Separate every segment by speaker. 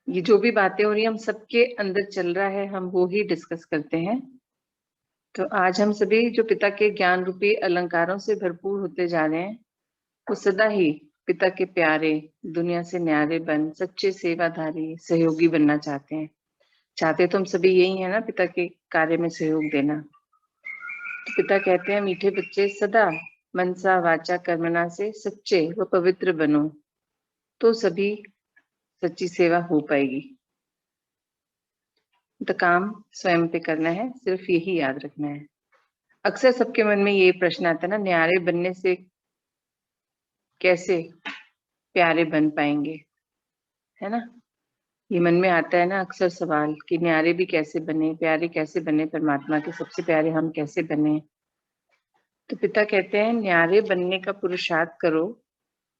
Speaker 1: ये जो भी बातें हो रही हैं हम सबके अंदर चल रहा है, हम वो ही डिस्कस करते हैं। तो आज हम सभी जो पिता के ज्ञान रूपी अलंकारों से भरपूर होते जा रहे हैं, वो सदा ही पिता के प्यारे, दुनिया से न्यारे बन सच्चे सेवाधारी सहयोगी बनना चाहते हैं। चाहते तो हम सभी यही है ना, पिता के कार्य में सहयोग देना। तो पिता कहते हैं, मीठे बच्चे सदा मनसा वाचा कर्मणा से सच्चे व पवित्र बनो, तो सभी सच्ची सेवा हो पाएगी। तो काम स्वयं पे करना है, सिर्फ यही याद रखना है। अक्सर सबके मन में ये प्रश्न आता है ना, न्यारे बनने से कैसे प्यारे बन पाएंगे, है ना। ये मन में आता है ना अक्सर सवाल कि न्यारे भी कैसे बने, प्यारे कैसे बने, परमात्मा के सबसे प्यारे हम कैसे बने। तो पिता कहते हैं, न्यारे बनने का पुरुषार्थ करो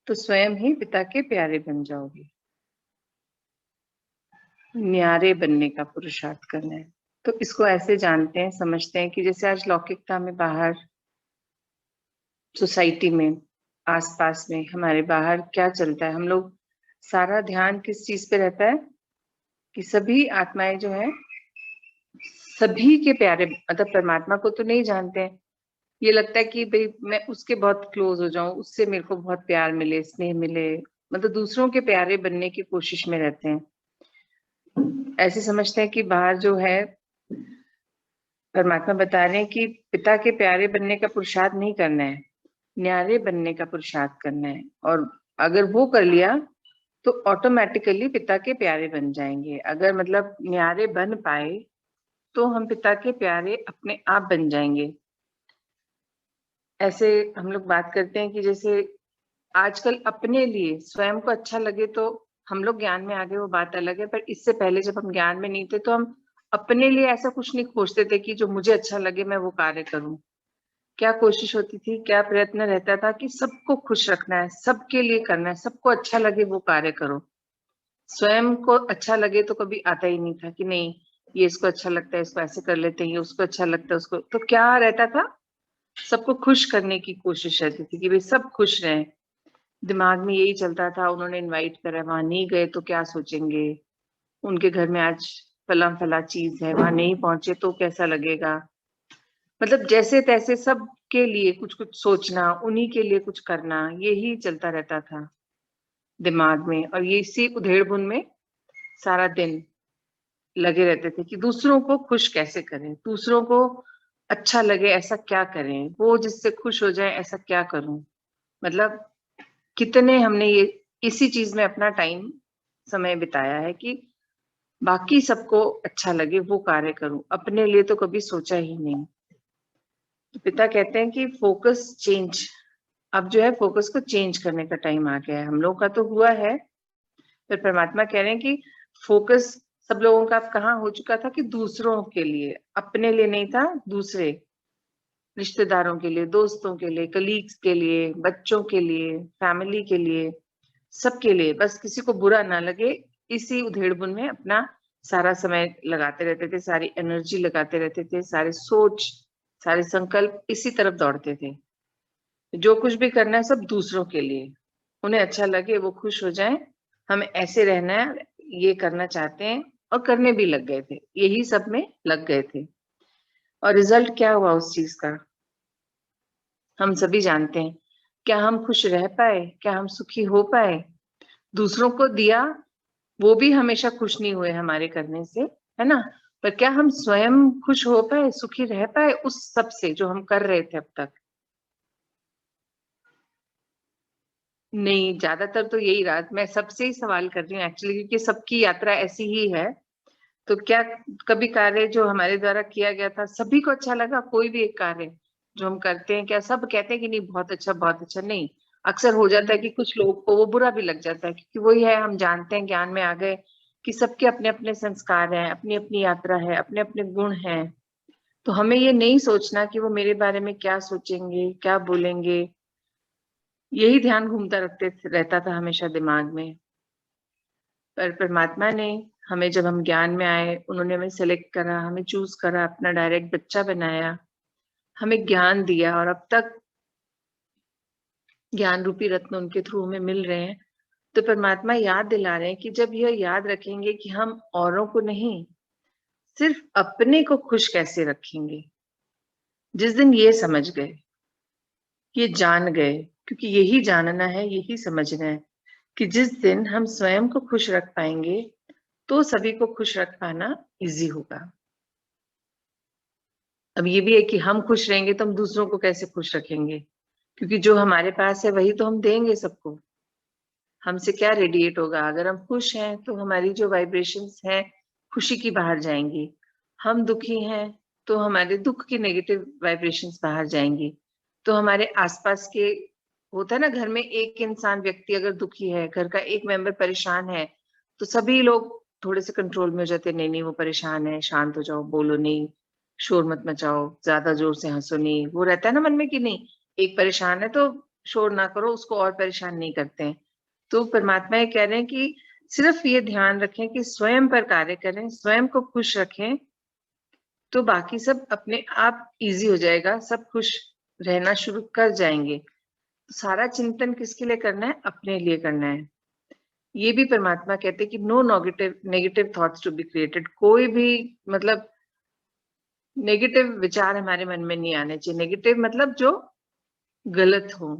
Speaker 1: तो स्वयं ही पिता के प्यारे बन जाओगे। न्यारे बनने का पुरुषार्थ करना है। तो इसको ऐसे जानते हैं, समझते हैं कि जैसे आज लौकिकता में बाहर सोसाइटी में, आसपास में हमारे बाहर क्या चलता है, हम लोग सारा ध्यान किस चीज पे रहता है कि सभी आत्माएं जो है सभी के प्यारे, मतलब परमात्मा को तो नहीं जानते हैं। ये लगता है कि भाई मैं उसके बहुत क्लोज हो जाऊं, उससे मेरे को बहुत प्यार मिले, स्नेह मिले, मतलब दूसरों के प्यारे बनने की कोशिश में रहते हैं। ऐसे समझते हैं कि बाहर जो है, परमात्मा बता रहे हैं कि पिता के प्यारे बनने का पुरुषार्थ नहीं करना है, न्यारे बनने का पुरुषार्थ करना है। और अगर वो कर लिया तो ऑटोमेटिकली पिता के प्यारे बन जाएंगे। अगर मतलब न्यारे बन पाए तो हम पिता के प्यारे अपने आप बन जाएंगे। ऐसे हम लोग बात करते हैं कि जैसे आजकल अपने लिए स्वयं को अच्छा लगे तो हम लोग ज्ञान में आ गए, वो बात अलग है। पर इससे पहले जब हम ज्ञान में नहीं थे तो हम अपने लिए ऐसा कुछ नहीं खोजते थे कि जो मुझे अच्छा लगे मैं वो कार्य करूं। क्या कोशिश होती थी, क्या प्रयत्न रहता था कि सबको खुश रखना है, सबके लिए करना है, सबको अच्छा लगे वो कार्य करो। स्वयं को अच्छा लगे तो कभी आता ही नहीं था कि नहीं ये इसको अच्छा लगता है, इसको ऐसे कर लेते हैं, ये उसको अच्छा लगता है उसको। तो क्या रहता था, सबको खुश करने की कोशिश रहती थी कि भाई सब खुश रहें। दिमाग में यही चलता था, उन्होंने इनवाइट करा, वहां नहीं गए तो क्या सोचेंगे, उनके घर में आज फला फला चीज है, वहां नहीं पहुंचे तो कैसा लगेगा। मतलब जैसे तैसे सब के लिए कुछ कुछ सोचना, उन्हीं के लिए कुछ करना, यही चलता रहता था दिमाग में। और ये इसी उधेड़ बुन में सारा दिन लगे रहते थे कि दूसरों को खुश कैसे करें, दूसरों को अच्छा लगे ऐसा क्या करें, वो जिससे खुश हो जाए ऐसा क्या करूं। मतलब कितने हमने ये इसी चीज में अपना टाइम समय बिताया है कि बाकी सबको अच्छा लगे वो कार्य करूं, अपने लिए तो कभी सोचा ही नहीं। तो पिता कहते हैं कि फोकस चेंज, अब जो है फोकस को चेंज करने का टाइम आ गया है। हम लोग का तो हुआ है, पर परमात्मा कह रहे हैं कि फोकस सब लोगों का अब कहाँ हो चुका था कि दूसरों के लिए, अपने लिए नहीं था, दूसरे रिश्तेदारों के लिए, दोस्तों के लिए, कलीग्स के लिए, बच्चों के लिए, फैमिली के लिए, सबके लिए, बस किसी को बुरा ना लगे, इसी उधेड़बुन में अपना सारा समय लगाते रहते थे, सारी एनर्जी लगाते रहते थे, सारे सोच, सारे संकल्प इसी तरफ दौड़ते थे। जो कुछ भी करना है सब दूसरों के लिए, उन्हें अच्छा लगे, वो खुश हो जाएं, हमें ऐसे रहना है, ये करना चाहते हैं। और करने भी लग गए थे, यही सब में लग गए थे। और रिजल्ट क्या हुआ उस चीज का हम सभी जानते हैं। क्या हम खुश रह पाए, क्या हम सुखी हो पाए, दूसरों को दिया वो भी हमेशा खुश नहीं हुए हमारे करने से, है ना। पर क्या हम स्वयं खुश हो पाए, सुखी रह पाए उस सब से जो हम कर रहे थे अब तक। नहीं, ज्यादातर तो यही रहा। मैं सबसे ही सवाल कर रही हूँ एक्चुअली, क्योंकि सबकी यात्रा ऐसी ही है। तो क्या कभी कार्य जो हमारे द्वारा किया गया था सभी को अच्छा लगा, कोई भी एक कार्य जो हम करते हैं क्या सब कहते हैं कि नहीं बहुत अच्छा बहुत अच्छा? नहीं, अक्सर हो जाता है कि कुछ लोगों को वो बुरा भी लग जाता है, क्योंकि वही है, हम जानते हैं, ज्ञान में आ गए कि सबके अपने अपने संस्कार हैं, अपनी अपनी यात्रा है, अपने अपने गुण हैं। तो हमें ये नहीं सोचना कि वो मेरे बारे में क्या सोचेंगे, क्या बोलेंगे, यही ध्यान घूमता रखते रहता था हमेशा दिमाग में। पर परमात्मा ने हमें, जब हम ज्ञान में आए, उन्होंने हमें सेलेक्ट करा, हमें चूज करा, अपना डायरेक्ट बच्चा बनाया, हमें ज्ञान दिया, और अब तक ज्ञान रूपी रत्न उनके थ्रू हमें मिल रहे हैं। तो परमात्मा याद दिला रहे हैं कि जब यह याद रखेंगे कि हम औरों को नहीं, सिर्फ अपने को खुश कैसे रखेंगे, जिस दिन ये समझ गए, ये जान गए, क्योंकि यही जानना है, यही समझना है कि जिस दिन हम स्वयं को खुश रख पाएंगे तो सभी को खुश रख पाना इजी होगा। अब ये भी है कि हम खुश रहेंगे तो हम दूसरों को कैसे खुश रखेंगे, क्योंकि जो हमारे पास है वही तो हम देंगे सबको। हमसे क्या रेडिएट होगा? अगर हम खुश हैं तो हमारी जो वाइब्रेशंस हैं खुशी की बाहर जाएंगी। हम दुखी हैं तो हमारे दुख की नेगेटिव वाइब्रेशंस बाहर जाएंगी। तो हमारे आसपास के, होता है ना, घर में एक इंसान व्यक्ति अगर दुखी है, घर का एक मेंबर परेशान है, तो सभी लोग थोड़े से कंट्रोल में हो जाते हैं। नहीं नहीं, वो परेशान है, शांत हो जाओ, बोलो नहीं, शोर मत मचाओ, ज्यादा जोर से हंसो नहीं। वो रहता है ना मन में कि नहीं, एक परेशान है तो शोर ना करो, उसको और परेशान नहीं करते हैं। तो परमात्मा ये कह रहे हैं कि सिर्फ ये ध्यान रखें कि स्वयं पर कार्य करें, स्वयं को खुश रखें, तो बाकी सब अपने आप इजी हो जाएगा, सब खुश रहना शुरू कर जाएंगे। तो सारा चिंतन किसके लिए करना है? अपने लिए करना है। ये भी परमात्मा कहते हैं कि no negative thoughts to be created. कोई भी मतलब नेगेटिव विचार हमारे मन में नहीं आने चाहिए। नेगेटिव मतलब जो गलत हो।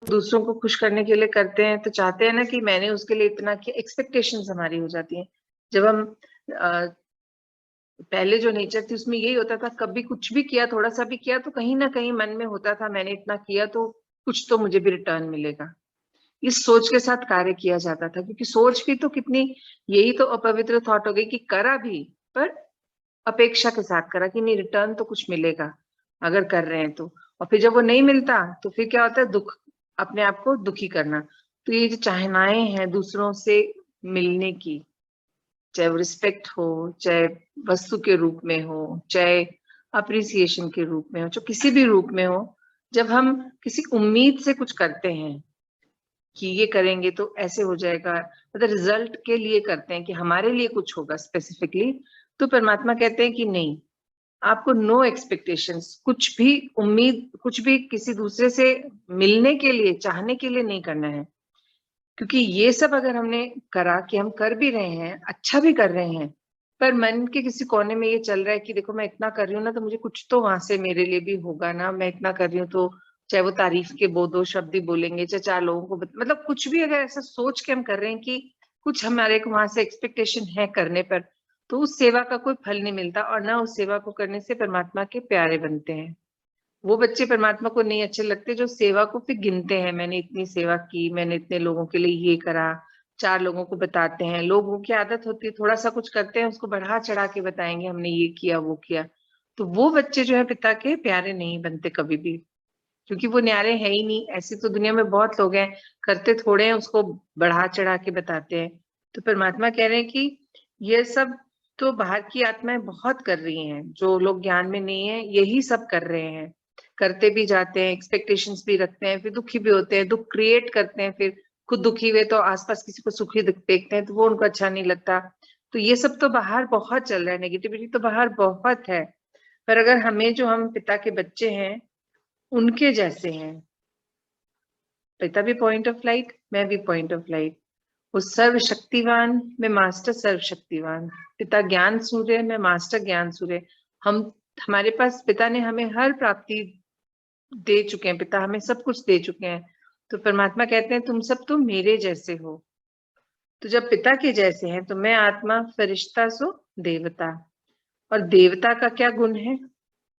Speaker 1: दूसरों को खुश करने के लिए करते हैं तो चाहते हैं ना कि मैंने उसके लिए इतना किया, एक्सपेक्टेशंस हमारी हो जाती हैं। जब हम पहले जो नेचर थी उसमें यही होता था, कभी कुछ भी किया, थोड़ा सा भी किया, तो कहीं ना कहीं मन में होता था मैंने इतना किया तो कुछ तो मुझे भी रिटर्न मिलेगा। इस सोच के साथ कार्य किया जाता था, क्योंकि सोच भी तो कितनी, यही तो अपवित्र थॉट हो गई कि करा भी पर अपेक्षा के साथ करा कि नहीं, रिटर्न तो कुछ मिलेगा अगर कर रहे हैं तो। और फिर जब वो नहीं मिलता तो फिर क्या होता है? दुख, अपने आप को दुखी करना। तो ये जो चाहनाएं हैं दूसरों से मिलने की, चाहे वो रिस्पेक्ट हो, चाहे वस्तु के रूप में हो, चाहे अप्रिसिएशन के रूप में हो, जो किसी भी रूप में हो, जब हम किसी उम्मीद से कुछ करते हैं कि ये करेंगे तो ऐसे हो जाएगा, मतलब रिजल्ट के लिए करते हैं कि हमारे लिए कुछ होगा स्पेसिफिकली, तो परमात्मा कहते हैं कि नहीं, आपको नो एक्सपेक्टेशंस, कुछ भी उम्मीद, कुछ भी किसी दूसरे से मिलने के लिए, चाहने के लिए नहीं करना है। क्योंकि ये सब अगर हमने करा कि हम कर भी रहे हैं, अच्छा भी कर रहे हैं, पर मन के किसी कोने में ये चल रहा है कि देखो मैं इतना कर रही हूँ ना, तो मुझे कुछ तो वहां से मेरे लिए भी होगा ना, मैं इतना कर रही हूँ तो, चाहे वो तारीफ के दो शब्द ही बोलेंगे, चाहे चार लोगों को मतलब कुछ भी अगर ऐसा सोच के हम कर रहे हैं कि कुछ हमारे को वहां से एक्सपेक्टेशन है करने पर, तो उस सेवा का कोई फल नहीं मिलता, और ना उस सेवा को करने से परमात्मा के प्यारे बनते हैं। वो बच्चे परमात्मा को नहीं अच्छे लगते जो सेवा को फिर गिनते हैं, मैंने इतनी सेवा की, मैंने इतने लोगों के लिए ये करा, चार लोगों को बताते हैं। लोगों की आदत होती है थोड़ा सा कुछ करते हैं उसको बढ़ा चढ़ा के बताएंगे, हमने ये किया वो किया। तो वो बच्चे जो है पिता के प्यारे नहीं बनते कभी भी, क्योंकि वो न्यारे है ही नहीं। ऐसे तो दुनिया में बहुत लोग हैं, करते थोड़े हैं, उसको बढ़ा चढ़ा के बताते हैं। तो परमात्मा कह रहे हैं कि ये सब तो बाहर की आत्माएं बहुत कर रही हैं, जो लोग ज्ञान में नहीं है यही सब कर रहे हैं, करते भी जाते हैं, एक्सपेक्टेशंस भी रखते हैं, फिर दुखी भी होते हैं, दुख क्रिएट करते हैं, फिर खुद दुखी हुए तो आसपास किसी को सुखी देखते हैं तो वो उनको अच्छा नहीं लगता। तो ये सब तो बाहर बहुत चल रहा है, नेगेटिविटी तो बाहर बहुत है। पर अगर हमें, जो हम पिता के बच्चे हैं, उनके जैसे हैं, पिता भी पॉइंट ऑफ लाइट, मैं भी पॉइंट ऑफ लाइट, वो सर्वशक्तिवान, मैं मास्टर सर्वशक्तिवान, पिता ज्ञान सूर्य, मैं मास्टर ज्ञान सूर्य। हम, हमारे पास पिता ने हमें हर प्राप्ति दे चुके हैं, पिता हमें सब कुछ दे चुके हैं। तो परमात्मा कहते हैं तुम सब तो मेरे जैसे हो। तो जब पिता के जैसे हैं तो मैं आत्मा, फरिश्ता सो देवता। और देवता का क्या गुण है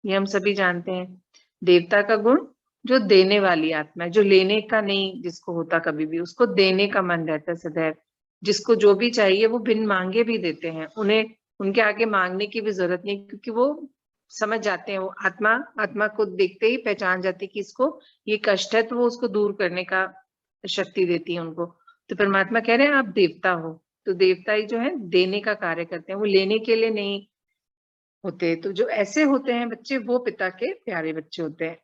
Speaker 1: ये हम सभी जानते हैं। देवता का गुण जो देने वाली आत्मा है, जो लेने का नहीं जिसको होता कभी भी, उसको देने का मन रहता है सदैव। जिसको जो भी चाहिए वो बिन मांगे भी देते हैं, उन्हें उनके आगे मांगने की भी जरूरत नहीं, क्योंकि वो समझ जाते हैं, वो आत्मा, आत्मा को देखते ही पहचान जाती है कि इसको ये कष्ट है, तो वो उसको दूर करने का शक्ति देती है उनको। तो परमात्मा कह रहे हैं आप देवता हो। तो देवता ही जो है देने का कार्य करते हैं, वो लेने के लिए नहीं होते। तो जो ऐसे होते हैं बच्चे, वो पिता के प्यारे बच्चे होते हैं।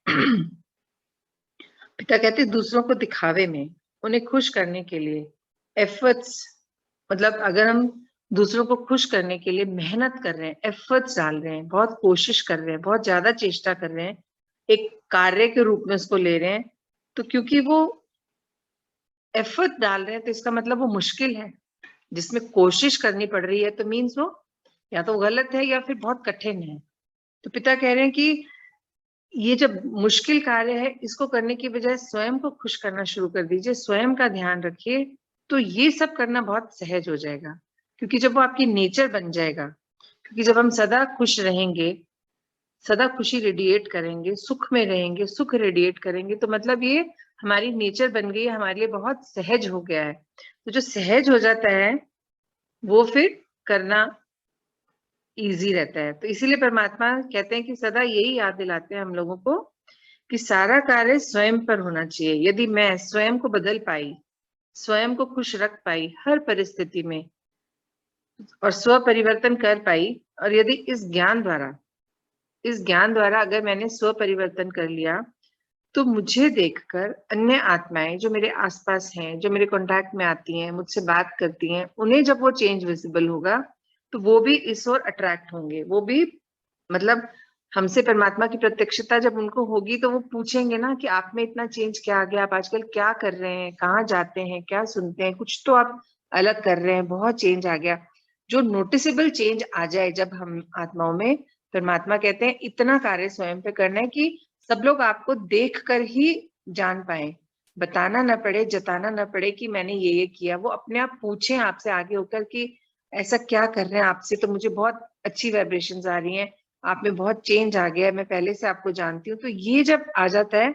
Speaker 1: पिता कहते हैं दूसरों को दिखावे में, उन्हें खुश करने के लिए, एफर्ट्स, मतलब अगर हम दूसरों को खुश करने के लिए मेहनत कर रहे हैं, एफर्ट्स डाल रहे हैं, बहुत कोशिश कर रहे हैं, बहुत ज्यादा चेष्टा कर रहे हैं, एक कार्य के रूप में उसको ले रहे हैं, तो क्योंकि वो एफर्ट डाल रहे हैं तो इसका मतलब वो मुश्किल है। जिसमें कोशिश करनी पड़ रही है तो मीन्स वो या तो गलत है या फिर बहुत कठिन है। तो पिता कह रहे हैं कि ये जब मुश्किल कार्य है, इसको करने की बजाय स्वयं को खुश करना शुरू कर दीजिए, स्वयं का ध्यान रखिए, तो ये सब करना बहुत सहज हो जाएगा। क्योंकि जब वो आपकी नेचर बन जाएगा, क्योंकि जब हम सदा खुश रहेंगे, सदा खुशी रेडिएट करेंगे, सुख में रहेंगे, सुख रेडिएट करेंगे, तो मतलब ये हमारी नेचर बन गई है, हमारे लिए बहुत सहज हो गया है। तो जो सहज हो जाता है वो फिर करना इजी रहता है। तो इसीलिए परमात्मा कहते हैं कि सदा यही याद दिलाते हैं हम लोगों को कि सारा कार्य स्वयं पर होना चाहिए। यदि मैं स्वयं को बदल पाई, स्वयं को खुश रख पाई हर परिस्थिति में, और स्व परिवर्तन कर पाई, और यदि इस ज्ञान द्वारा अगर मैंने स्व परिवर्तन कर लिया, तो मुझे देखकर अन्य आत्माएं जो मेरे आसपास हैं, जो मेरे कांटेक्ट में आती हैं, मुझसे बात करती हैं, उन्हें जब वो चेंज विजिबल होगा तो वो भी इस ओर अट्रैक्ट होंगे। वो भी मतलब हमसे परमात्मा की प्रत्यक्षता जब उनको होगी तो वो पूछेंगे ना कि आप में इतना चेंज क्या आ गया, आप आजकल क्या कर रहे हैं, कहाँ जाते हैं, क्या सुनते हैं, कुछ तो आप अलग कर रहे हैं, बहुत चेंज आ गया। जो नोटिसेबल चेंज आ जाए जब हम आत्माओं में, परमात्मा कहते हैं इतना कार्य स्वयं पे करना है कि सब लोग आपको देख कर ही जान पाए, बताना ना पड़े, जताना ना पड़े कि मैंने ये किया। वो अपने आप पूछे आपसे आगे होकर कि ऐसा क्या कर रहे हैं, आपसे तो मुझे बहुत अच्छी वाइब्रेशंस आ रही हैं, आप में बहुत चेंज आ गया है, मैं पहले से आपको जानती हूँ। तो ये जब आ जाता है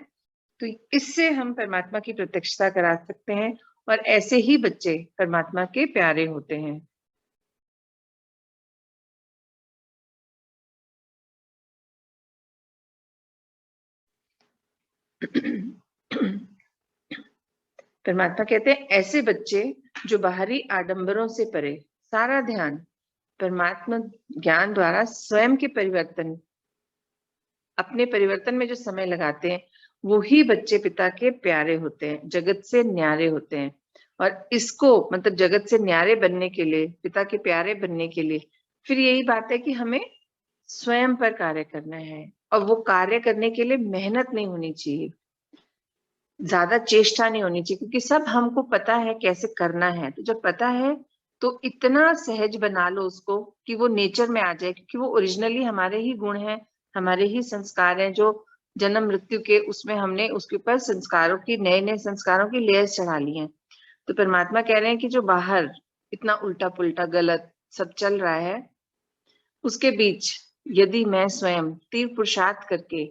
Speaker 1: तो इससे हम परमात्मा की प्रत्यक्षता करा सकते हैं, और ऐसे ही बच्चे परमात्मा के प्यारे होते हैं। परमात्मा कहते हैं ऐसे बच्चे जो बाहरी आडंबरों से परे सारा ध्यान परमात्मा ज्ञान द्वारा स्वयं के परिवर्तन, अपने परिवर्तन में जो समय लगाते हैं, वो ही बच्चे पिता के प्यारे होते हैं, जगत से न्यारे होते हैं। और इसको मतलब जगत से न्यारे बनने के लिए, पिता के प्यारे बनने के लिए, फिर यही बात है कि हमें स्वयं पर कार्य करना है। और वो कार्य करने के लिए मेहनत नहीं होनी चाहिए, ज्यादा चेष्टा नहीं होनी चाहिए, क्योंकि सब हमको पता है कैसे करना है। तो जब पता है तो इतना सहज बना लो उसको कि वो नेचर में आ जाए, क्योंकि वो ओरिजिनली हमारे ही गुण हैं, हमारे ही संस्कार हैं, जो जन्म मृत्यु के उसमें हमने उसके ऊपर संस्कारों की, नए नए संस्कारों की लेयर्स चढ़ा ली हैं। तो परमात्मा कह रहे हैं कि जो बाहर इतना उल्टा पुल्टा गलत सब चल रहा है, उसके बीच यदि मैं स्वयं तीव्र पुरुषार्थ करके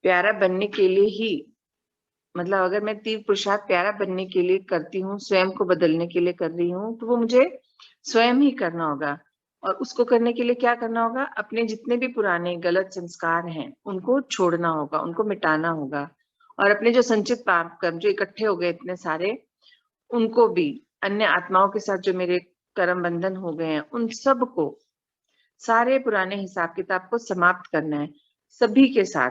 Speaker 1: प्यारा बनने के लिए ही, मतलब अगर मैं तीव्र पुरुषार्थ प्यारा बनने के लिए करती हूँ, स्वयं को बदलने के लिए कर रही हूँ, तो वो मुझे स्वयं ही करना होगा। और उसको करने के लिए क्या करना होगा, अपने जितने भी पुराने गलत संस्कार हैं उनको छोड़ना होगा, उनको मिटाना होगा। और अपने जो संचित पाप कर्म जो इकट्ठे हो गए इतने सारे, उनको भी, अन्य आत्माओं के साथ जो मेरे कर्म बंधन हो गए हैं, उन सबको, सारे पुराने हिसाब किताब को समाप्त करना है। सभी के साथ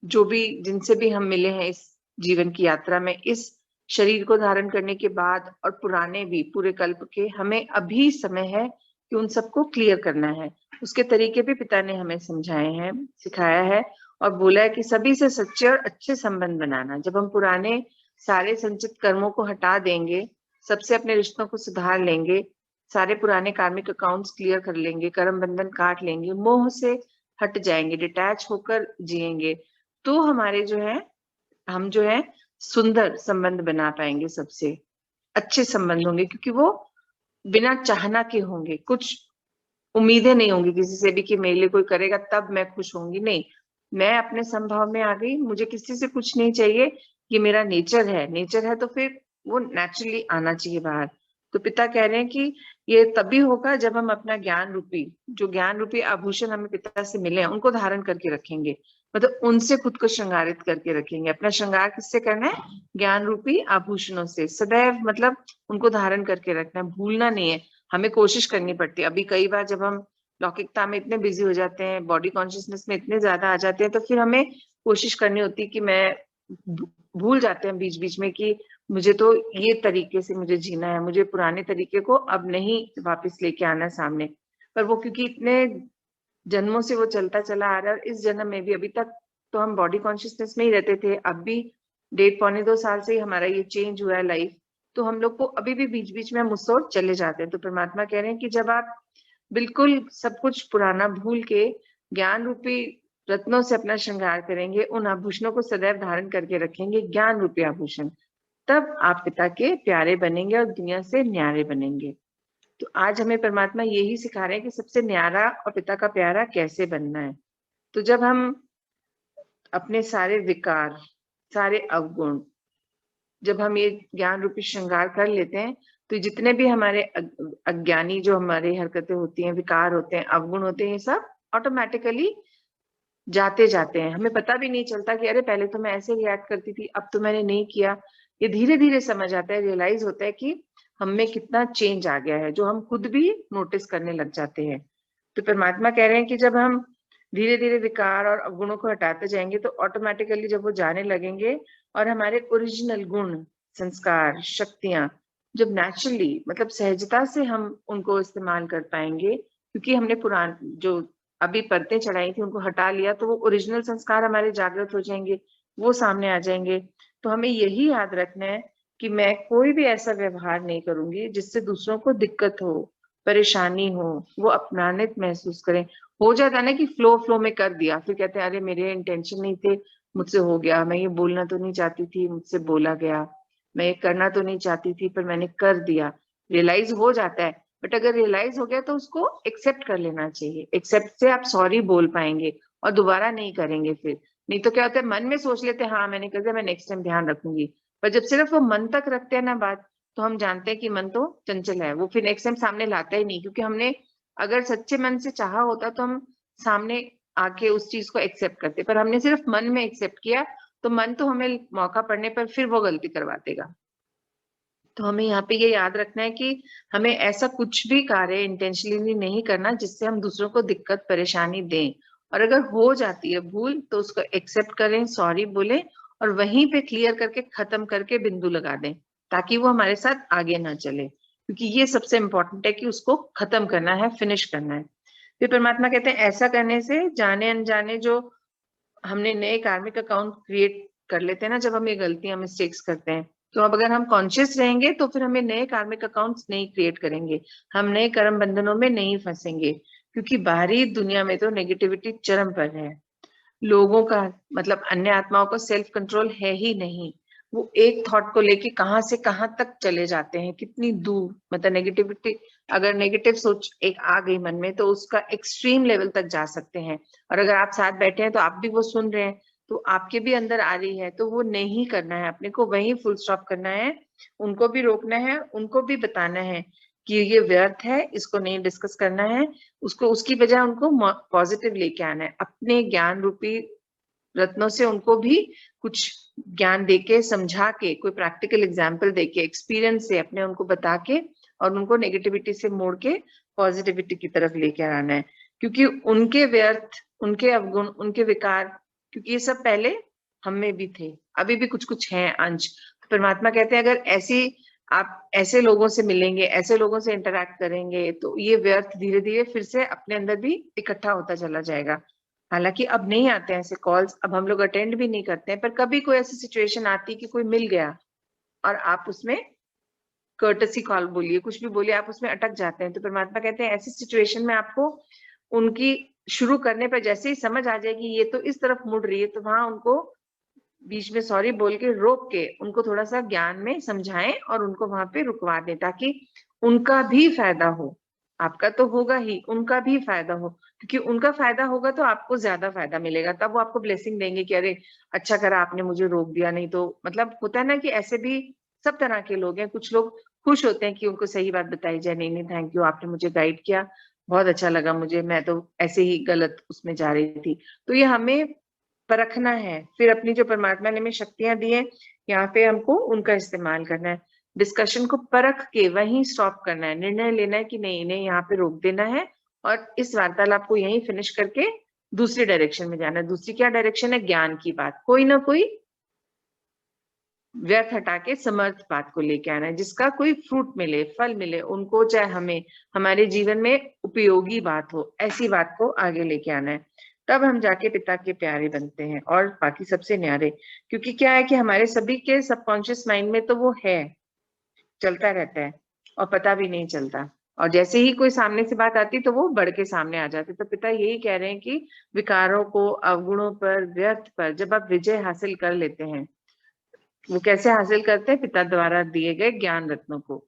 Speaker 1: जो भी, जिनसे भी हम मिले हैं इस जीवन की यात्रा में, इस शरीर को धारण करने के बाद, और पुराने भी पूरे कल्प के, हमें अभी समय है कि उन सबको क्लियर करना है। उसके तरीके भी पिता ने हमें समझाए हैं, सिखाया है, और बोला है कि सभी से सच्चे और अच्छे संबंध बनाना। जब हम पुराने सारे संचित कर्मों को हटा देंगे, सबसे अपने रिश्तों को सुधार लेंगे, सारे पुराने कार्मिक अकाउंट्स क्लियर कर लेंगे, कर्म बंधन काट लेंगे, मोह से हट जाएंगे, डिटैच होकर जिएंगे, तो हमारे जो है, हम जो है सुंदर संबंध बना पाएंगे, सबसे अच्छे संबंध होंगे, क्योंकि वो बिना चाहना के होंगे। कुछ उम्मीदें नहीं होंगी किसी से भी कि मेरे लिए कोई करेगा तब मैं खुश होंगी, नहीं, मैं अपने संभाव में आ गई, मुझे किसी से कुछ नहीं चाहिए, ये मेरा नेचर है, नेचर है तो फिर वो नेचुरली आना चाहिए बाहर। तो पिता कह रहे हैं कि ये तभी होगा जब हम अपना ज्ञान रूपी, जो ज्ञान रूपी आभूषण हमें पिता से मिले हैं, उनको धारण करके रखेंगे, मतलब उनसे खुद को श्रृंगारित करके रखेंगे। अपना श्रृंगार किससे करना है, ज्ञान रूपी आभूषणों से सदैव, मतलब उनको धारण करके रखना है, भूलना नहीं है। हमें कोशिश करनी पड़ती है। अभी कई बार जब हम लौकिकता में इतने बिजी हो जाते हैं, बॉडी कॉन्शियसनेस में इतने ज्यादा आ जाते हैं, तो फिर हमें कोशिश करनी होती है कि मैं भूल जाते हैं बीच बीच में कि मुझे तो ये तरीके से मुझे जीना है, मुझे पुराने तरीके को अब नहीं वापस लेके आना सामने। पर वो क्योंकि इतने जन्मों से वो चलता चला आ रहा है, और इस जन्म में भी अभी तक तो हम बॉडी कॉन्शियसनेस में ही रहते थे, अब भी 1.5-2 साल से ही हमारा ये चेंज हुआ है लाइफ, तो हम लोग को अभी भी बीच बीच में हम उस ओर चले जाते हैं। तो परमात्मा कह रहे हैं कि जब आप बिल्कुल सब कुछ पुराना भूल के ज्ञान रूपी रत्नों से अपना श्रृंगार करेंगे, उन आभूषणों को सदैव धारण करके रखेंगे, ज्ञान रूपी आभूषण, तब आप पिता के प्यारे बनेंगे और दुनिया से न्यारे बनेंगे। तो आज हमें परमात्मा यही सिखा रहे हैं कि सबसे न्यारा और पिता का प्यारा कैसे बनना है। तो जब हम अपने सारे विकार, सारे अवगुण, जब हम ये ज्ञान रूपी श्रृंगार कर लेते हैं, तो जितने भी हमारे अज्ञानी जो हमारी हरकतें होती हैं, विकार होते हैं, अवगुण होते हैं, ये सब ऑटोमेटिकली जाते जाते हैं। हमें पता भी नहीं चलता कि अरे पहले तो मैं ऐसे रिएक्ट करती थी, अब तो मैंने नहीं किया। ये धीरे धीरे समझ आता है, रियलाइज होता है कि हम में कितना चेंज आ गया है, जो हम खुद भी नोटिस करने लग जाते हैं। तो परमात्मा कह रहे हैं कि जब हम धीरे धीरे विकार और अवगुणों को हटाते जाएंगे, तो ऑटोमेटिकली जब वो जाने लगेंगे और हमारे ओरिजिनल गुण, संस्कार, शक्तियां जब नेचुरली मतलब सहजता से हम उनको इस्तेमाल कर पाएंगे, क्योंकि हमने पुरान जो अभी परतें चढ़ाई थी उनको हटा लिया, तो वो ओरिजिनल संस्कार हमारे जागृत हो जाएंगे, वो सामने आ जाएंगे। तो हमें यही याद रखना है कि मैं कोई भी ऐसा व्यवहार नहीं करूंगी जिससे दूसरों को दिक्कत हो, परेशानी हो, वो अपमानित महसूस करें। हो जाता है ना कि फ्लो में कर दिया, फिर कहते हैं अरे मेरे इंटेंशन नहीं थे, मुझसे हो गया, मैं ये बोलना तो नहीं चाहती थी, मुझसे बोला गया, मैं ये करना तो नहीं चाहती थी पर मैंने कर दिया। रियलाइज हो जाता है, बट अगर रियलाइज हो गया तो उसको एक्सेप्ट कर लेना चाहिए। एक्सेप्ट से आप सॉरी बोल पाएंगे और दोबारा नहीं करेंगे फिर। नहीं तो क्या होता है, मन में सोच लेते हैं हाँ मैंने कर दिया, मैं नेक्स्ट टाइम ध्यान रखूंगी, पर जब सिर्फ वो मन तक रखते हैं ना बात, तो हम जानते हैं कि मन तो चंचल है, वो फिर नेक्स्ट टाइम सामने लाता ही नहीं। क्योंकि हमने अगर सच्चे मन से चाहा होता तो हम सामने आके उस चीज को एक्सेप्ट करते, पर हमने सिर्फ मन में एक्सेप्ट किया, तो मन तो हमें मौका पड़ने पर फिर वो गलती करवा देगा। तो हमें यहाँ पे ये याद रखना है कि हमें ऐसा कुछ भी कार्य इंटेंशनली नहीं करना जिससे हम दूसरों को दिक्कत परेशानी दें। और अगर हो जाती है भूल तो उसको एक्सेप्ट करें, सॉरी बोलें, और वहीं पे क्लियर करके खत्म करके बिंदु लगा दें, ताकि वो हमारे साथ आगे ना चले। क्योंकि ये सबसे इंपॉर्टेंट है कि उसको खत्म करना है, फिनिश करना है। फिर परमात्मा कहते हैं ऐसा करने से जाने अनजाने जो हमने नए कार्मिक अकाउंट क्रिएट कर लेते हैं ना, जब हम ये गलतियां मिस्टेक्स करते हैं, तो अब अगर हम कॉन्शियस रहेंगे तो फिर हमें नए कार्मिक अकाउंट्स नहीं क्रिएट करेंगे, हम नए कर्म बंधनों में नहीं फंसेंगे। क्योंकि बाहरी दुनिया में तो नेगेटिविटी चरम पर है, लोगों का मतलब अन्य आत्माओं का सेल्फ कंट्रोल है ही नहीं। वो एक थॉट को लेके कहाँ से कहाँ तक चले जाते हैं, कितनी दूर, मतलब नेगेटिविटी, अगर नेगेटिव सोच एक आ गई मन में तो उसका एक्सट्रीम लेवल तक जा सकते हैं। और अगर आप साथ बैठे हैं तो आप भी वो सुन रहे हैं, तो आपके भी अंदर आ रही है, तो वो नहीं करना है, अपने को वहीं फुल स्टॉप करना है। उनको भी रोकना है, उनको भी बताना है कि ये व्यर्थ है, इसको नहीं डिस्कस करना है, उसको उसकी बजाय उनको पॉजिटिव लेके आना है। अपने ज्ञान रूपी रत्नों से उनको भी कुछ ज्ञान देके, समझा के, कोई प्रैक्टिकल एग्जाम्पल देके, एक्सपीरियंस से अपने उनको बता के, और उनको नेगेटिविटी से मोड़ के पॉजिटिविटी की तरफ लेके आना है। क्योंकि उनके व्यर्थ, उनके अवगुण, उनके विकार, क्योंकि ये सब पहले हम में भी थे, अभी भी कुछ कुछ हैं अंश। तो परमात्मा कहते हैं अगर ऐसी आप ऐसे लोगों से मिलेंगे, ऐसे लोगों से इंटरेक्ट करेंगे, तो ये व्यर्थ धीरे धीरे फिर से अपने अंदर भी इकट्ठा होता चला जाएगा। हालांकि अब नहीं आते हैं ऐसे कॉल्स, अब हम लोग अटेंड भी नहीं करते हैं, पर कभी कोई ऐसी सिचुएशन आती कि कोई मिल गया और आप उसमें कर्टसी कॉल बोलिए, कुछ भी बोलिए, आप उसमें अटक जाते हैं। तो परमात्मा कहते हैं ऐसी सिचुएशन में आपको उनकी शुरू करने पर जैसे ही समझ आ जाएगी ये तो इस तरफ मुड़ रही है, तो वहां उनको बीच में सॉरी बोल के रोक के उनको थोड़ा सा ज्ञान में समझाएं और उनको वहां पे रुकवा दें, ताकि उनका भी फायदा हो। आपका तो होगा ही, उनका भी फायदा हो, क्योंकि उनका फायदा होगा तो आपको ज्यादा फायदा मिलेगा। तब वो आपको ब्लेसिंग देंगे कि अरे अच्छा करा आपने मुझे रोक दिया, नहीं तो मतलब होता है ना कि ऐसे भी सब तरह के लोग हैं। कुछ लोग खुश होते हैं कि उनको सही बात बताई जाए, नहीं नहीं थैंक यू, आपने मुझे गाइड किया, बहुत अच्छा लगा मुझे, मैं तो ऐसे ही गलत उसमें जा रही थी। तो ये हमें परखना है, फिर अपनी जो परमात्मा ने हमें शक्तियां दी है, यहाँ पे हमको उनका इस्तेमाल करना है। डिस्कशन को परख के वहीं स्टॉप करना है, निर्णय लेना है कि नहीं, इन्हें यहाँ पे रोक देना है और इस वार्तालाप को यहीं फिनिश करके दूसरी डायरेक्शन में जाना है। दूसरी क्या डायरेक्शन है? ज्ञान की बात, कोई ना कोई व्यर्थ हटा के समर्थ बात को लेके आना है, जिसका कोई फ्रूट मिले, फल मिले उनको, चाहे हमें हमारे जीवन में उपयोगी बात हो, ऐसी बात को आगे लेके आना है। तब हम जाके पिता के प्यारे बनते हैं और बाकी सबसे न्यारे। क्योंकि क्या है कि हमारे सभी के सबकॉन्शियस माइंड में तो वो है, चलता रहता है और पता भी नहीं चलता। और जैसे ही कोई सामने से बात आती तो वो बढ़ के सामने आ जाती। तो पिता यही कह रहे हैं कि विकारों को, अवगुणों पर, व्यर्थ पर जब आप विजय हासिल कर लेते हैं, वो कैसे हासिल करते हैं? पिता द्वारा दिए गए ज्ञान रत्नों को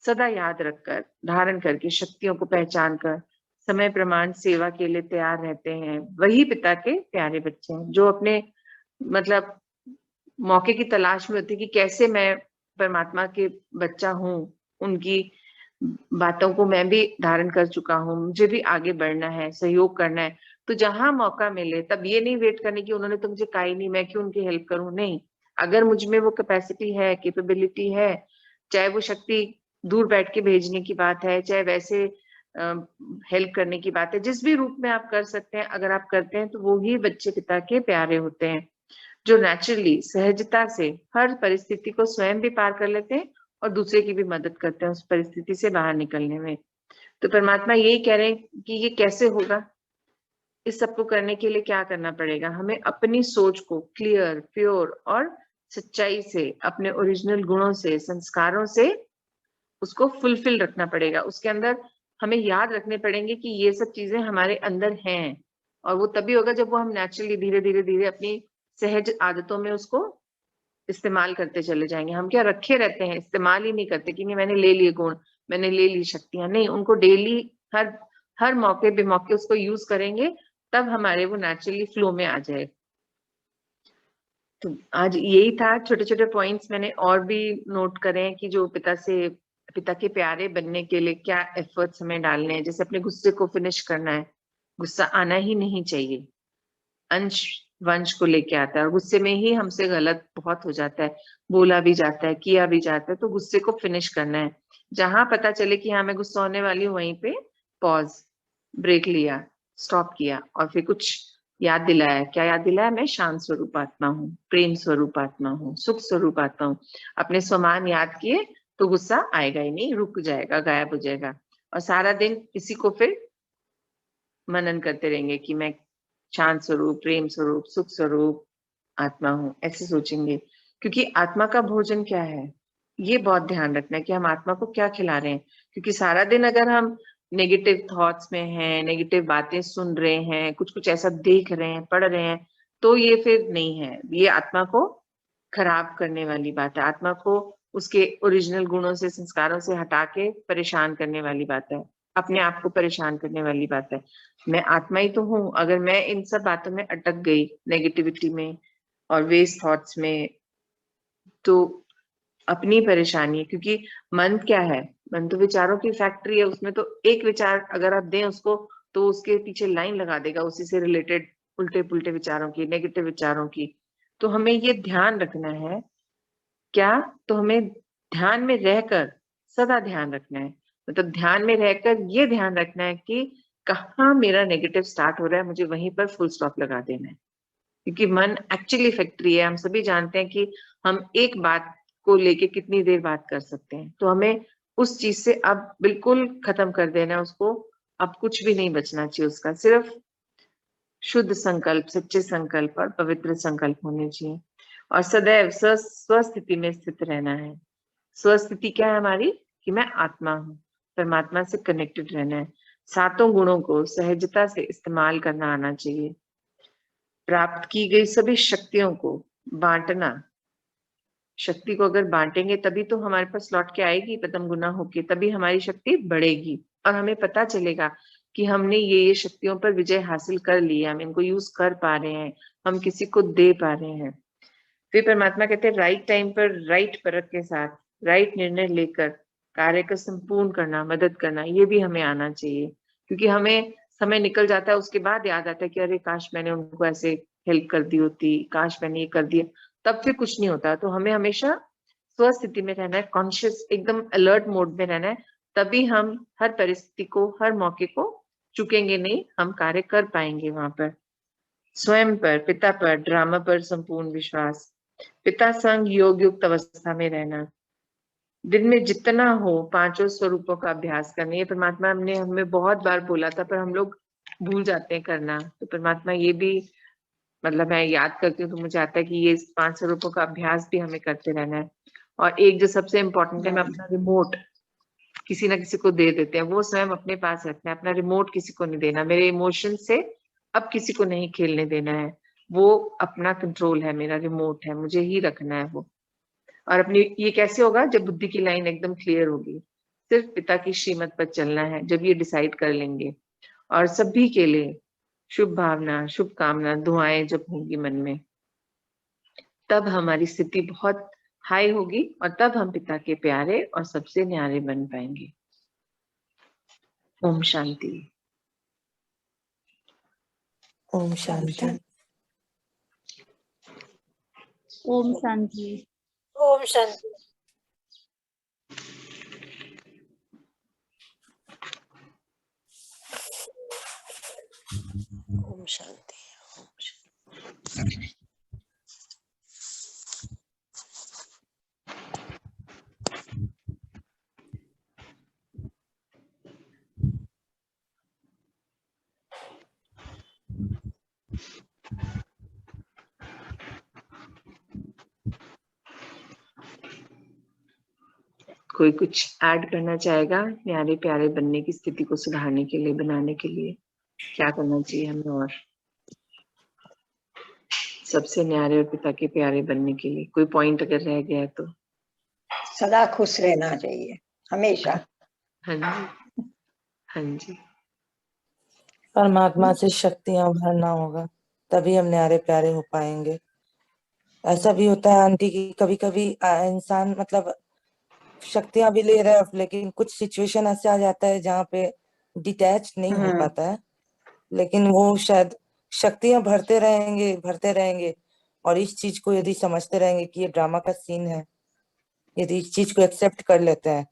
Speaker 1: सदा याद रखकर, धारण करके, शक्तियों को पहचान कर, समय प्रमाण सेवा के लिए तैयार रहते हैं। वही पिता के प्यारे बच्चे हैं, जो अपने मतलब मौके की तलाश में होती है कि कैसे मैं परमात्मा के बच्चा हूँ, उनकी बातों को मैं भी धारण कर चुका हूँ, मुझे भी आगे बढ़ना है, सहयोग करना है। तो जहां मौका मिले तब ये नहीं वेट करने की उन्होंने तो मुझे कहा ही नहीं, मैं क्यों उनकी हेल्प करूं। नहीं, अगर मुझ में वो कैपेसिटी है, कैपेबिलिटी है, चाहे वो शक्ति दूर बैठ के भेजने की बात है, चाहे वैसे हेल्प करने की बात है, जिस भी रूप में आप कर सकते हैं, अगर आप करते हैं तो वो ही बच्चे पिता के प्यारे होते हैं, जो नेचुरली सहजता से हर परिस्थिति को स्वयं भी पार कर लेते हैं और दूसरे की भी मदद करते हैं उस परिस्थिति से बाहर निकलने में। तो परमात्मा यही कह रहे हैं कि ये कैसे होगा, इस सबको करने के लिए क्या करना पड़ेगा? हमें अपनी सोच को क्लियर, प्योर और सच्चाई से, अपने ओरिजिनल गुणों से, संस्कारों से उसको फुलफिल रखना पड़ेगा। उसके अंदर हमें याद रखने पड़ेंगे कि ये सब चीजें हमारे अंदर हैं। और वो तभी होगा जब वो हम नेचुरली धीरे धीरे धीरे अपनी सहज आदतों में उसको इस्तेमाल करते चले जाएंगे। हम क्या रखे रहते हैं, इस्तेमाल ही नहीं करते कि नहीं मैंने ले लिए गुण, मैंने ले ली शक्तियां। नहीं, उनको डेली हर हर मौके बेमौके उसको यूज करेंगे, तब हमारे वो नेचुरली फ्लो में आ जाए। तो आज यही था, छोटे छोटे पॉइंट्स मैंने और भी नोट करे हैं कि जो पिता के प्यारे बनने के लिए क्या एफर्ट्स हमें डालने हैं। जैसे अपने गुस्से को फिनिश करना है, गुस्सा आना ही नहीं चाहिए, अंश वंश को लेके आता है और गुस्से में ही हमसे गलत बहुत हो जाता है, बोला भी जाता है, किया भी जाता है। तो गुस्से को फिनिश करना है, जहां पता चले कि हाँ मैं गुस्सा होने वाली हूँ, वहीं पे पॉज, ब्रेक लिया, स्टॉप किया और फिर कुछ याद दिलाया। क्या याद दिलाया? मैं शांत स्वरूप आत्मा हूँ, प्रेम स्वरूप आत्मा हूँ, सुख स्वरूप आत्मा हूँ। अपने स्वमान याद किए तो गुस्सा आएगा ही नहीं, रुक जाएगा, गायब हो जाएगा। और सारा दिन इसी को फिर मनन करते रहेंगे कि मैं शांत स्वरूप, प्रेम स्वरूप, सुख स्वरूप आत्मा हूँ, ऐसे सोचेंगे। क्योंकि आत्मा का भोजन क्या है, ये बहुत ध्यान रखना है कि हम आत्मा को क्या खिला रहे हैं। क्योंकि सारा दिन अगर हम नेगेटिव थॉट्स में हैं, नेगेटिव बातें सुन रहे हैं, कुछ कुछ ऐसा देख रहे हैं, पढ़ रहे हैं, तो ये फिर नहीं है, ये आत्मा को खराब करने वाली बात है, आत्मा को उसके ओरिजिनल गुणों से, संस्कारों से हटा के परेशान करने वाली बात है, अपने आप को परेशान करने वाली बात है। मैं आत्मा ही तो हूँ, अगर मैं इन सब बातों में अटक गई, नेगेटिविटी में और वेस्ट थॉट्स में, तो अपनी परेशानी है। क्योंकि मन क्या है? मन तो विचारों की फैक्ट्री है, उसमें तो एक विचार अगर आप दें उसको, तो उसके पीछे लाइन लगा देगा उसी से रिलेटेड उल्टे पुल्टे विचारों की, नेगेटिव विचारों की। तो हमें ये ध्यान रखना है, क्या? तो हमें ध्यान में रहकर, सदा ध्यान रखना है, मतलब ध्यान में रहकर ये ध्यान रखना है कि कहाँ मेरा नेगेटिव स्टार्ट हो रहा है, मुझे वहीं पर फुल स्टॉप लगा देना है। क्योंकि मन एक्चुअली फैक्ट्री है, हम सभी जानते हैं कि हम एक बात को लेके कितनी देर बात कर सकते हैं। तो हमें उस चीज से अब बिल्कुल खत्म कर देना है उसको, अब कुछ भी नहीं बचना चाहिए उसका, सिर्फ शुद्ध संकल्प, सच्चे संकल्प और पवित्र संकल्प होने चाहिए। और सदैव स्वस्थिति में स्थित रहना है। स्वस्थिति क्या है हमारी? कि मैं आत्मा हूँ, परमात्मा से कनेक्टेड रहना है। सातों गुणों को सहजता से इस्तेमाल करना आना चाहिए। प्राप्त की गई सभी शक्तियों को बांटना, शक्ति को अगर बांटेंगे तभी तो हमारे पास लौट के आएगी पदम गुना होके, तभी हमारी शक्ति बढ़ेगी और हमें पता चलेगा कि हमने ये शक्तियों पर विजय हासिल कर ली है, हम इनको यूज कर पा रहे हैं, हम किसी को दे पा रहे हैं। फिर परमात्मा कहते हैं राइट टाइम पर राइट परख के साथ राइट निर्णय लेकर कार्य को संपूर्ण करना, मदद करना, ये भी हमें आना चाहिए। क्योंकि हमें समय निकल जाता है, उसके बाद याद आता है कि अरे काश मैंने उनको ऐसे हेल्प कर दी होती, काश मैंने ये कर दिया, तब फिर कुछ नहीं होता। तो हमें हमेशा स्वस्थिति में रहना है, कॉन्शियस, एकदम अलर्ट मोड में रहना है, तभी हम हर परिस्थिति को, हर मौके को चुकेंगे नहीं, हम कार्य कर पाएंगे वहां पर। स्वयं पर, पिता पर, ड्रामा पर संपूर्ण विश्वास। पिता संग योग युक्त अवस्था में रहना, दिन में जितना हो पांचों स्वरूपों का अभ्यास करना। ये परमात्मा ने हमें बहुत बार बोला था, पर हम लोग भूल जाते हैं करना। तो परमात्मा ये भी, मतलब मैं याद करती हूँ तो मुझे आता है कि ये 5 स्वरूपों का अभ्यास भी हमें करते रहना है। और एक जो सबसे इम्पोर्टेंट है, मैं अपना रिमोट किसी ना किसी को दे देते हैं, वो स्वयं अपने पास रखना है। अपना रिमोट किसी को नहीं देना। मेरे इमोशन से अब किसी को नहीं खेलने देना है। वो अपना कंट्रोल है, मेरा रिमोट है, मुझे ही रखना है वो। और अपनी, ये कैसे होगा? जब बुद्धि की लाइन एकदम क्लियर होगी, सिर्फ पिता की श्रीमत पर चलना है, जब ये डिसाइड कर लेंगे। और सभी के लिए शुभ भावना, शुभकामना, दुआएं जब होंगी मन में, तब हमारी स्थिति बहुत हाई होगी और तब हम पिता के प्यारे और सबसे न्यारे बन पाएंगे। ओम शांति।
Speaker 2: ओम शांति।
Speaker 3: ओम शांति।
Speaker 2: ओम शांति। ओम शांति।
Speaker 1: कोई कुछ ऐड करना चाहेगा न्यारे प्यारे बनने की स्थिति को सुधारने के लिए, बनाने के लिए? क्या करना चाहिए हमें? और सबसे न्यारे और पिता के प्यारे बनने के लिए कोई पॉइंट अगर रह गया है तो?
Speaker 4: सदा खुश रहना चाहिए, हमेशा।
Speaker 1: हाँ जी, हाँ जी।
Speaker 2: परमात्मा से शक्तियां भरना होगा, तभी हम न्यारे प्यारे हो पाएंगे। ऐसा भी होता है आंटी की कभी कभी इंसान मतलब शक्तियां भी ले रहा है, लेकिन कुछ सिचुएशन ऐसे आ जाता है जहाँ पे डिटैच नहीं हो पाता है। लेकिन वो शायद शक्तियां भरते रहेंगे और इस चीज को यदि समझते रहेंगे कि ये ड्रामा का सीन है, यदि इस चीज को एक्सेप्ट कर लेते हैं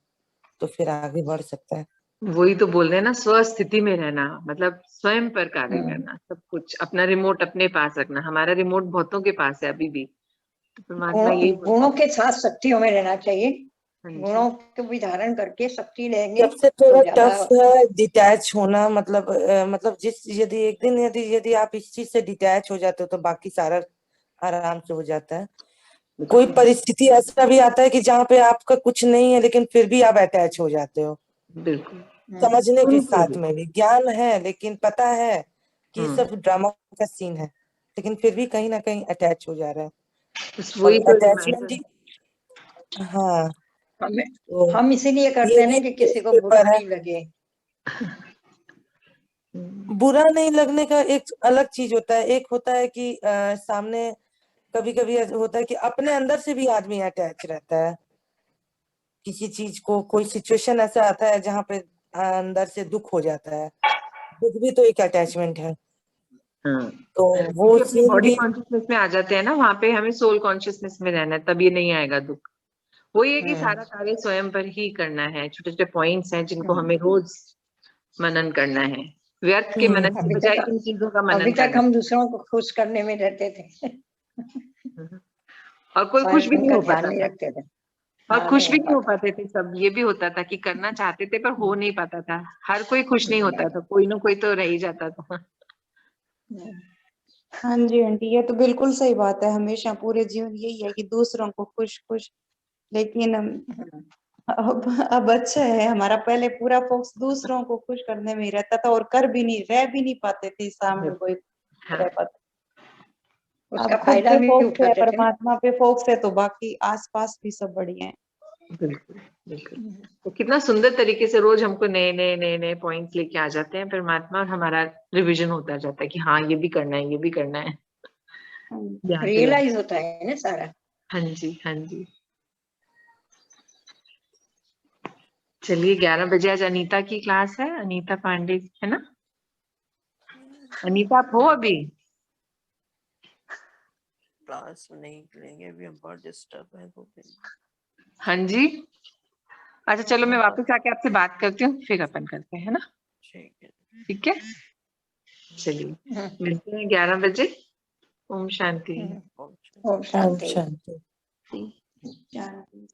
Speaker 2: तो फिर आगे बढ़ सकता है।
Speaker 1: वही तो बोल रहे हैं ना, स्वस्थिति में रहना, मतलब स्वयं पर कार्य करना, सब कुछ अपना रिमोट अपने पास रखना। हमारा रिमोट बहुतों के पास है अभी भी, तो परमात्मा यही बोलता
Speaker 4: गुणों के साथ शक्तियों में रहना चाहिए।
Speaker 1: है।
Speaker 4: गुणों को भी धारण करके शक्ति लेंगे
Speaker 2: सबसे
Speaker 4: तो
Speaker 2: थोड़ा
Speaker 4: ज्यादा।
Speaker 2: टफ है डिटैच होना, मतलब जिस यदि एक दिन यदि आप इस चीज से डिटैच हो जाते हो तो बाकी सारा आराम से हो जाता है। कोई परिस्थिति ऐसा भी आता है कि जहाँ पे आपका कुछ नहीं है लेकिन फिर भी आप अटैच हो जाते हो।
Speaker 1: बिल्कुल।
Speaker 2: समझने के साथ में भी ज्ञान है, लेकिन पता है कि सब ड्रामा का सीन है, लेकिन फिर भी कहीं ना कहीं अटैच हो जा रहा है।
Speaker 1: बस
Speaker 2: और
Speaker 1: वही तो
Speaker 2: अटैचमेंट ही, हाँ, तो
Speaker 4: हम इसीलिए करते
Speaker 2: ये
Speaker 4: हैं ना
Speaker 2: भी
Speaker 4: कि किसी को बुरा
Speaker 2: पेपर है।
Speaker 4: नहीं लगे।
Speaker 2: बुरा नहीं लगने का एक अलग चीज होता है, एक होता है कि सामने कभी कभी होता है कि अपने अंदर से भी आदमी अटैच रहता है किसी चीज को। कोई सिचुएशन ऐसा आता है जहाँ पे अंदर से दुख हो जाता है। दुख भी तो एक अटैचमेंट है।
Speaker 1: हाँ,
Speaker 2: तो वो
Speaker 1: क्योंकि अपनी
Speaker 2: सीन
Speaker 1: बॉडी
Speaker 2: भी,
Speaker 1: कॉन्शियसनेस में आ जाते हैं ना, वहां पे हमें सोल कॉन्शियसनेस में रहना है, तब ये नहीं आएगा दुख। वो ये कि सारा कार्य स्वयं पर ही करना है। छोटे छोटे पॉइंट्स हैं जिनको हमें रोज मनन करना है। व्यर्थ के मनन के बजाय इन चीजों का
Speaker 4: अभी
Speaker 1: मनन
Speaker 4: तक
Speaker 1: करना
Speaker 4: हम दूसरों को खुश करने में रहते थे।
Speaker 1: है। और कोई खुश भी
Speaker 4: स्वयं
Speaker 1: नहीं
Speaker 4: का
Speaker 1: हो
Speaker 4: ध्यान
Speaker 1: पाता
Speaker 4: नहीं
Speaker 1: था,
Speaker 4: रखते थे।
Speaker 1: और
Speaker 4: हाँ,
Speaker 1: खुश
Speaker 4: नहीं
Speaker 1: भी
Speaker 4: हो
Speaker 1: नहीं हो
Speaker 4: पाता।
Speaker 1: पाते थे सब। ये भी होता था कि करना चाहते थे पर हो नहीं पाता था। हर कोई खुश नहीं होता था, कोई ना कोई तो रह ही जाता था।
Speaker 3: हाँ जी आंटी, ये तो बिल्कुल सही बात है। हमेशा पूरे जीवन यही है कि दूसरों को खुश खुश, लेकिन अब अच्छा है हमारा। पहले पूरा फोकस दूसरों को खुश करने में ही रहता था और रह भी नहीं पाते थे सामने कोई
Speaker 1: हाँ,
Speaker 3: रह पाते।
Speaker 4: उसका
Speaker 3: अब खुद
Speaker 4: फायदा
Speaker 3: पे
Speaker 4: भी
Speaker 3: फोकस है,
Speaker 4: उठाते थे ना।
Speaker 3: परमात्मा पे फोकस है, तो बाकी आसपास भी सब बढ़िया है।
Speaker 1: बिल्कुल बिल्कुल। तो कितना सुंदर तरीके से रोज हमको नए नए नए नए पॉइंट्स लेके आ जाते हैं परमात्मा, और हमारा रिवीजन होता जाता है कि हाँ ये भी करना है, ये भी करना है। यहाँ पे लग,
Speaker 4: रियलाइज होता है ना सारा।
Speaker 1: हाँ जी, हाँ जी। चलिए 11 बजे आज अनीता की क्लास है, अनीता पांडे है ना? अनीता आप हो अभी?
Speaker 2: क्लास में नहीं करेंगे अभी, हम बहुत डिस्टर्ब है तो फिर।
Speaker 1: हाँ जी। अच्छा चलो, मैं वापस आके आपसे बात करती हूँ, फिर अपन करते हैं, है ना?
Speaker 2: ठीक है।
Speaker 1: ठीक है, चलिए मिलते हैं 11 बजे। ओम शांति।
Speaker 4: ओम
Speaker 2: ओम
Speaker 4: शांति।
Speaker 2: शांति।
Speaker 3: शांति।